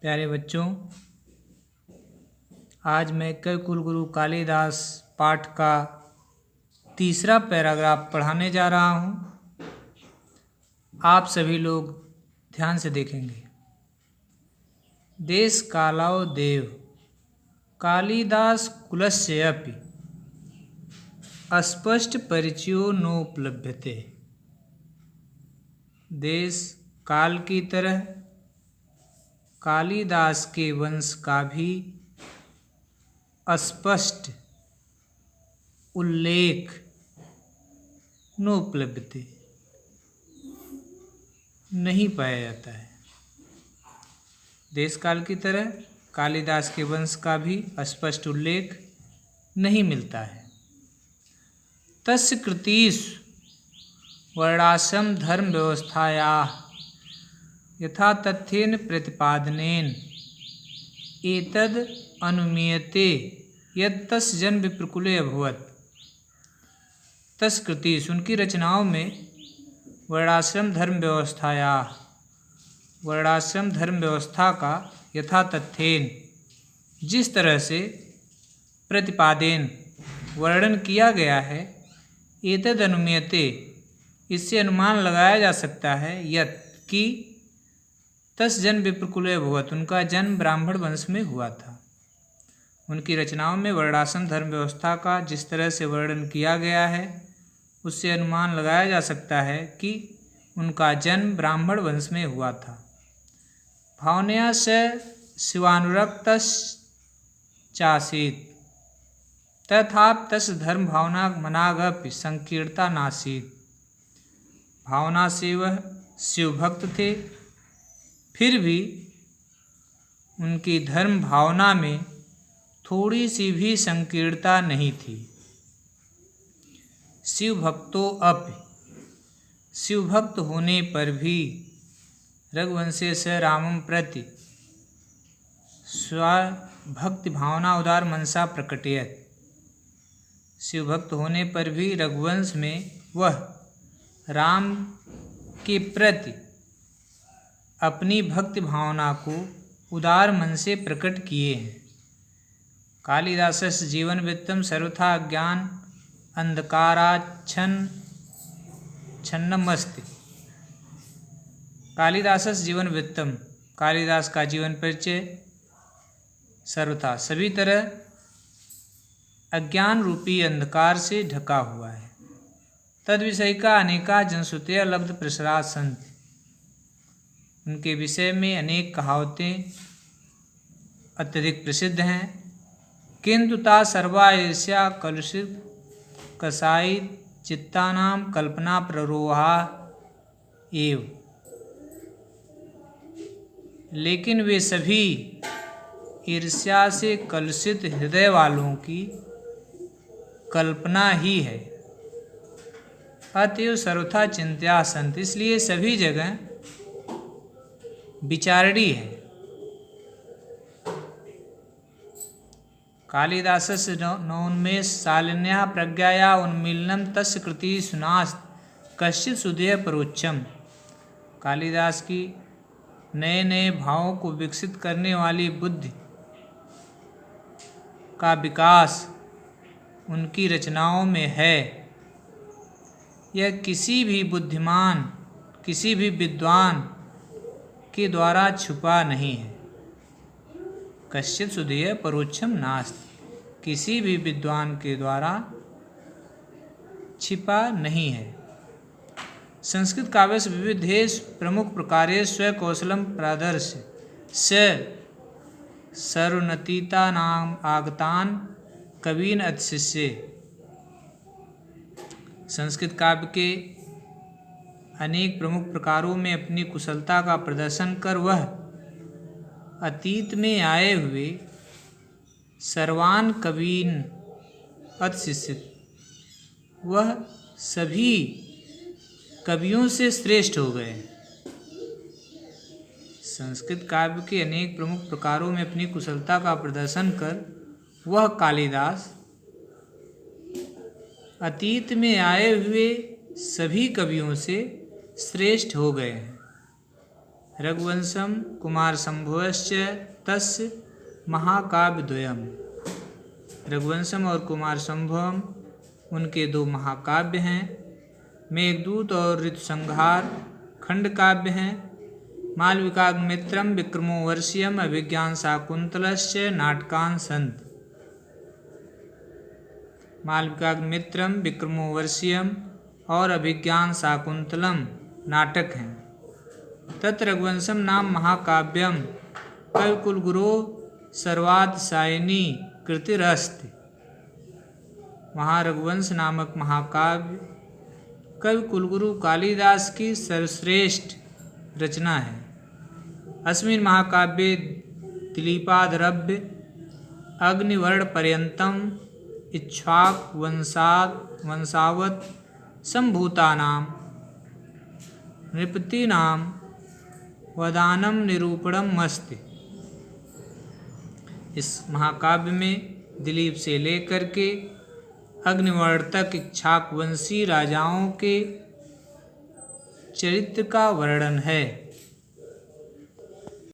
प्यारे बच्चों, आज मैं कुलगुरु कालिदास पाठ का तीसरा पैराग्राफ पढ़ाने जा रहा हूँ। आप सभी लोग ध्यान से देखेंगे। देश कालो देव कालिदास कुलस्यपि अस्पष्ट परिचयो नोपलभ्यते। देश काल की तरह कालिदास के वंश का भी अस्पष्ट उल्लेख नोपलभ्यते नहीं पाया जाता है। देश काल की तरह कालिदास के वंश का भी स्पष्ट उल्लेख नहीं मिलता है। तस्य कृतिषु वर्णाश्रम धर्म व्यवस्थायाः यथा तथ्येन प्रतिपादनेन एतद् अनुमीयते यत् तस्य जन्म विप्रकुले अभवत्। तस्य कृतिषु उनकी रचनाओं में वर्णाश्रम धर्म व्यवस्था का यथा तथ्येन जिस तरह से प्रतिपादेन वर्णन किया गया है, एतद् अनुमीयते इससे अनुमान लगाया जा सकता है यत् कि तस् जन्म विप्रकुले अभवत् उनका जन्म ब्राह्मण वंश में हुआ था। उनकी रचनाओं में वर्णाश्रम धर्म व्यवस्था का जिस तरह से वर्णन किया गया है, उससे अनुमान लगाया जा सकता है कि उनका जन्म ब्राह्मण वंश में हुआ था। भावनया स शिवानुरक्तश्चासीत् तथापि तस्य धर्म भावना मनागपि संकीर्णता नासीत्। भावना से वह शिव भक्त थे, फिर भी उनकी धर्म भावना में थोड़ी सी भी संकीर्णता नहीं थी। शिव भक्तो अपि शिव भक्त होने पर भी रघुवंशे स रामं प्रति स्वभक्ति भावना उदार मनसा प्रकटयत्। शिव भक्त होने पर भी रघुवंश में वह राम के प्रति अपनी भक्ति भावना को उदार मन से प्रकट किए हैं। कालिदासस्य जीवन वृत्तं सर्वथा अज्ञान अंधकाराच्छन्नमस्ति। कालिदासस्य जीवन वृत्तम कालिदास का जीवन परिचय सर्वथा सभी तरह अज्ञान रूपी अंधकार से ढका हुआ है। तद विषय का अनेका जनश्रुतयः लब्ध प्रसरा सन्ति। उनके विषय में अनेक कहावतें अत्यधिक प्रसिद्ध हैं, किंतु ता सर्वा ईर्ष्या कलुषित कसाई चित्तानां कल्पना प्ररोहा एव। लेकिन वे सभी ईर्ष्या से कलुषित हृदय वालों की कल्पना ही है। अतएव सर्वथा चिंत्या सन्ति, इसलिए सभी जगह विचारणी है। कालिदासस्य नवोन्मेष शालिन्याः प्रज्ञाया उन्मीलनं तस्य कृतिषु नास्ति कश्चित् सुधेय परोक्षम। कालिदास की नए नए भावों को विकसित करने वाली बुद्धि का विकास उनकी रचनाओं में है। यह किसी भी बुद्धिमान, किसी भी विद्वान के द्वारा छुपा नहीं है। कश्चित् सुधेय परोक्षम नास्ति, किसी भी विद्वान के द्वारा छिपा नहीं है। संस्कृत काव्यस्य विविधेषु प्रमुख प्रकारेषु स्वकौशलं प्रादर्श्य स सर्वोन्नतीनाम् आगतान् कवीन् अतिशिष्ये। संस्कृत काव्य के अनेक प्रमुख प्रकारों में अपनी कुशलता का प्रदर्शन कर वह अतीत में आए हुए सर्वान कवीन अतिशिष्यत, वह सभी कवियों से श्रेष्ठ हो गए। संस्कृत काव्य के अनेक प्रमुख प्रकारों में अपनी कुशलता का प्रदर्शन कर वह कालिदास अतीत में आए हुए सभी कवियों से श्रेष्ठ हो गए हैं। रघुवंशम कुमारसंभवश्च तस्य महाकाव्यद्वयम्। रघुवंशम और कुमारसंभवम उनके दो महाकाव्य हैं। मेघदूत और ऋतुसंहार खंड काव्य हैं। मालविकाग्निमित्रम विक्रमो वर्षीयम अभिज्ञान शाकुंतलश्च नाटकान सन्ति। मालविकाग्निमित्रम विक्रमो वर्षीयम और अभिज्ञान शाकुंतलम नाटक हैं। तत् रघुवंशम नाम महाकाव्यम कविकुलगुरो सर्वातिशायिनी कृतिरस्ति। वहाँ रघुवंश नामक महाकाव्य कवि कुलगुरु कालिदास की सर्वश्रेष्ठ रचना है। अस्मिन् महाकाव्ये दिलीपादरभ्य अग्निवर्णपर्यन्तं इक्ष्वाक वंशावत सम्भूतानां नृपतीनां वदानं निरूपणम् अस्ति। इस महाकाव्य में दिलीप से लेकर के अग्निवर्ण तक इक्ष्वाक वंशी राजाओं के चरित्र का वर्णन है।